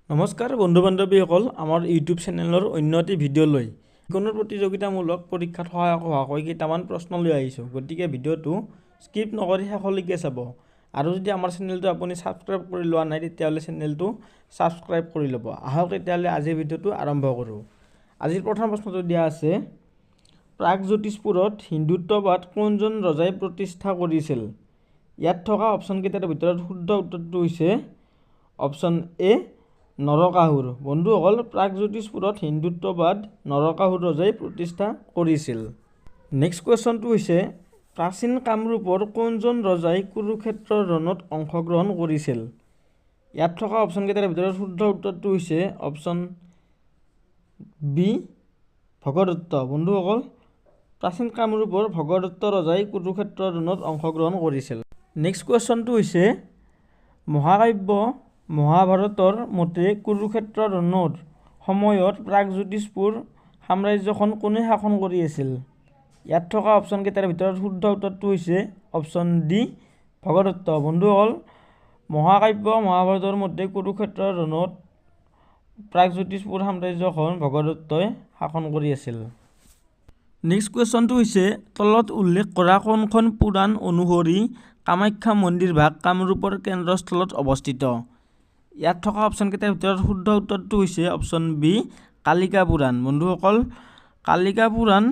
নমস্কাৰ বন্ধু বান্ধৱীসকল, আমাৰ ইউটিউব চেনেলৰ অন্য এটি ভিডিঅ' লৈ যিকোনো প্ৰতিযোগিতামূলক পৰীক্ষাত সহায়ক হোৱাকৈ কেইটামান প্ৰশ্ন লৈ আহিছোঁ। গতিকে ভিডিঅ'টো স্কিপ নকৰি শেষলৈকে চাব। আৰু যদি আমাৰ চেনেলটো আপুনি ছাবস্ক্ৰাইব কৰি লোৱা নাই তেতিয়াহ'লে চেনেলটো ছাবস্ক্ৰাইব কৰি ল'ব। আহক তেতিয়াহ'লে আজিৰ ভিডিঅ'টো আৰম্ভ কৰোঁ। আজিৰ প্ৰথম প্ৰশ্নটো দিয়া আছে, প্ৰাগজ্যোতিষপুৰত হিন্দুত্ববাদ কোনজন ৰজাই প্ৰতিষ্ঠা কৰিছিল? ইয়াত থকা অপশ্যনকেইটাৰ ভিতৰত শুদ্ধ উত্তৰটো হৈছে অপশ্যন এ নৰকাসুৰ। বন্ধুসকল, প্ৰাগজ্যোতিষপুৰত হিন্দুত্ববাদ নৰকাসুৰ ৰজাই প্ৰতিষ্ঠা কৰিছিল। নেক্সট কুৱেশ্যনটো হৈছে, প্ৰাচীন কামৰূপৰ কোনজন ৰজাই কুৰুক্ষেত্ৰৰ ৰণত অংশগ্ৰহণ কৰিছিল? ইয়াত থকা অপশ্যনকেইটাৰ ভিতৰত শুদ্ধ উত্তৰটো হৈছে অপশ্যন বি ভগদত্ত। বন্ধুসকল, প্ৰাচীন কামৰূপৰ ভগদত্ত ৰজাই কুৰুক্ষেত্ৰৰ ৰণত অংশগ্ৰহণ কৰিছিল। নেক্সট কুৱেশ্যনটো হৈছে, মহাকাব্য মহাভাৰতৰ মতে কুৰুক্ষেত্ৰ ৰণৰ সময়ত প্ৰাগজ্যোতিষপুৰ সাম্ৰাজ্যখন কোনে শাসন কৰি আছিল? ইয়াত থকা অপশ্যনকেইটাৰ ভিতৰত শুদ্ধ উত্তৰটো হৈছে অপশ্যন ডি ভগদত্ত। বন্ধুসকল, মহাকাব্য মহাভাৰতৰ মতে কুৰুক্ষেত্ৰৰ ৰণত প্ৰাগজ্যোতিষপুৰ সাম্ৰাজ্যখন ভগদত্তই শাসন কৰি আছিল। নেক্সট কুৱেশ্যনটো হৈছে, তলত উল্লেখ কৰা কোনখন পুৰাণ অনুসৰি কামাখ্যা মন্দিৰ ভাগ কামৰূপৰ কেন্দ্ৰস্থলত অৱস্থিত? ইয়াত থকা অপশ্যনকেইটাৰ ভিতৰত শুদ্ধ উত্তৰটো হৈছে অপশ্যন বি কালিকা পুৰাণ। বন্ধুসকল, কালিকা পুৰাণ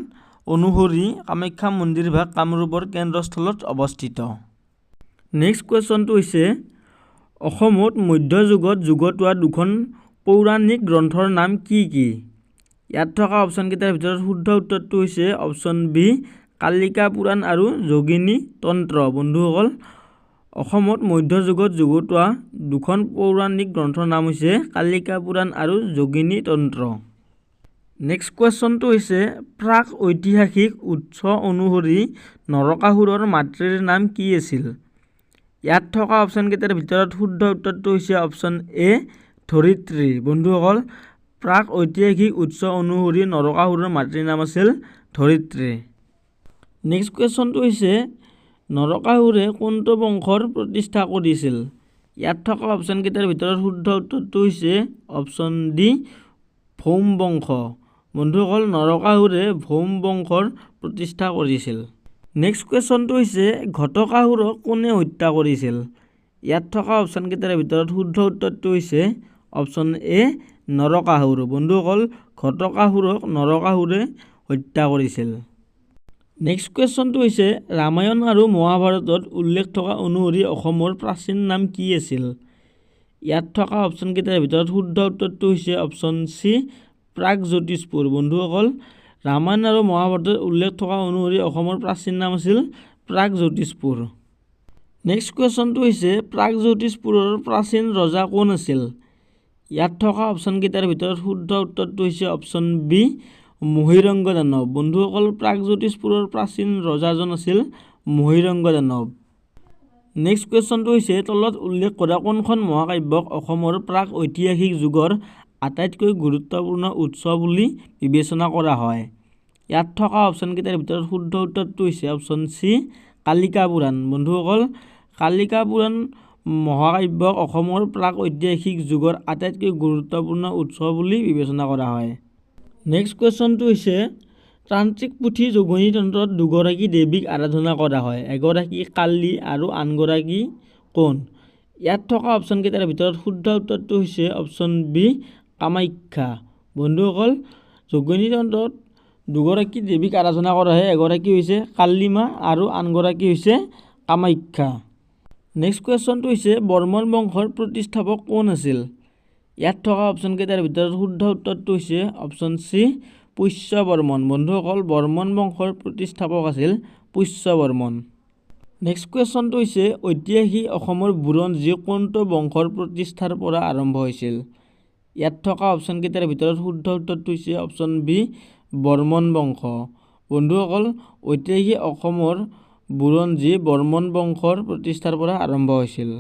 অনুসৰি কামাখ্যা মন্দিৰ ভাগ কামৰূপৰ কেন্দ্ৰস্থলত অৱস্থিত। নেক্সট কুৱেশ্যনটো হৈছে, অসমত মধ্যযুগত যুগত হোৱা দুখন পৌৰাণিক গ্ৰন্থৰ নাম কি কি? ইয়াত থকা অপশ্যনকেইটাৰ ভিতৰত শুদ্ধ উত্তৰটো হৈছে অপশ্যন বি কালিকা পুৰাণ আৰু যোগিনী তন্ত্ৰ। বন্ধুসকল, অসমত মধ্যযুগত যুগত হোৱা দুখন পৌৰাণিক গ্ৰন্থৰ নাম হৈছে কালিকা পুৰাণ আৰু যোগিনী তন্ত্ৰ। নেক্সট কুৱেশ্যনটো হৈছে, প্ৰাক ঐতিহাসিক উৎস অনুসৰি নৰকাসুৰৰ মাতৃৰ নাম কি আছিল? ইয়াত থকা অপশ্যনকেইটাৰ ভিতৰত শুদ্ধ উত্তৰটো হৈছে অপশ্যন এ ধৰিত্ৰী। বন্ধুসকল, প্ৰাক ঐতিহাসিক উৎস অনুসৰি নৰকাসুৰৰ মাতৃৰ নাম আছিল ধৰিত্ৰী। নেক্সট কুৱেশ্যনটো হৈছে, নৰকাসুৰে কোনটো বংশৰ প্ৰতিষ্ঠা কৰিছিল? ইয়াত থকা অপশ্যনকেইটাৰ ভিতৰত শুদ্ধ উত্তৰটো হৈছে অপশ্যন ডি ভৌম বংশ। বন্ধুসকল, নৰকাসুৰে ভৌম বংশৰ প্ৰতিষ্ঠা কৰিছিল। নেক্সট কুৱেশ্যনটো হৈছে, ঘটকাসুৰক কোনে হত্যা কৰিছিল? ইয়াত থকা অপশ্যনকেইটাৰ ভিতৰত শুদ্ধ উত্তৰটো হৈছে অপশ্যন এ নৰকাসুৰ। বন্ধুসকল, ঘটকাসুৰক নৰকাসুৰে হত্যা কৰিছিল। নেক্সট কুৱেশ্যনটো হৈছে, ৰামায়ণ আৰু মহাভাৰতত উল্লেখ থকা অনুসৰি অসমৰ প্ৰাচীন নাম কি আছিল? ইয়াত থকা অপশ্যনকেইটাৰ ভিতৰত শুদ্ধ উত্তৰটো হৈছে অপশ্যন চি প্ৰাগজ্যোতিষপুৰ। বন্ধুসকল, ৰামায়ণ আৰু মহাভাৰতত উল্লেখ থকা অনুসৰি অসমৰ প্ৰাচীন নাম আছিল প্ৰাগজ্যোতিষপুৰ। নেক্সট কুৱেশ্যনটো হৈছে, প্ৰাগজ্যোতিষপুৰৰ প্ৰাচীন ৰজা কোন আছিল? ইয়াত থকা অপশ্যনকেইটাৰ ভিতৰত শুদ্ধ উত্তৰটো হৈছে অপশ্যন বি মহিৰংগ দানৱ। বন্ধুসকল, প্ৰাগজ্যোতিষপুৰৰ প্ৰাচীন ৰজাজন আছিল মহিৰংগ দানৱ। নেক্সট কুৱেশ্যনটো হৈছে, তলত উল্লেখ কৰা কোনখন মহাকাব্যক অসমৰ প্ৰাক ঐতিহাসিক যুগৰ আটাইতকৈ গুৰুত্বপূৰ্ণ উৎস বুলি বিবেচনা কৰা হয়? ইয়াত থকা অপশ্যনকেইটাৰ ভিতৰত শুদ্ধ উত্তৰটো হৈছে অপশ্যন চি কালিকা পুৰাণ। বন্ধুসকল, কালিকা পুৰাণ মহাকাব্যক অসমৰ প্ৰাক ঐতিহাসিক যুগৰ আটাইতকৈ গুৰুত্বপূৰ্ণ উৎস বুলি বিবেচনা কৰা হয়। নেক্সট কুৱেশ্যনটো হৈছে, তান্ত্ৰিক পুথি যোগিনী তন্ত্ৰত দুগৰাকী দেৱীক আৰাধনা কৰা হয়, এগৰাকী কালী আৰু আনগৰাকী কোন? ইয়াত থকা অপশ্যনকেইটাৰ ভিতৰত শুদ্ধ উত্তৰটো হৈছে অপশ্যন বি কামাখ্যা। বন্ধুসকল, যোগিনী তন্ত্ৰত দুগৰাকী দেৱীক আৰাধনা কৰা হয়, এগৰাকী হৈছে কালী মা আৰু আনগৰাকী হৈছে কামাখ্যা। নেক্সট কুৱেশ্যনটো হৈছে, বৰ্মন বংশৰ প্ৰতিষ্ঠাপক কোন আছিল? ইয়াত থকা অপশ্যনকেইটাৰ ভিতৰত শুদ্ধ উত্তৰটো হৈছে অপশ্যন চি পুষ্য বৰ্মন। বন্ধুসকল, বৰ্মন বংশৰ প্ৰতিষ্ঠাপক আছিল পুষ্য বৰ্মন। নেক্সট কুৱেশ্যনটো হৈছে, ঐতিহাসিক অসমৰ বুৰঞ্জী কোনটো বংশৰ প্ৰতিষ্ঠাৰ পৰা আৰম্ভ হৈছিল? ইয়াত থকা অপশ্যনকেইটাৰ ভিতৰত শুদ্ধ উত্তৰটো হৈছে অপশ্যন বি বৰ্মন বংশ। বন্ধুসকল, ঐতিহাসিক অসমৰ বুৰঞ্জী বৰ্মন বংশৰ প্ৰতিষ্ঠাৰ পৰা আৰম্ভ হৈছিল।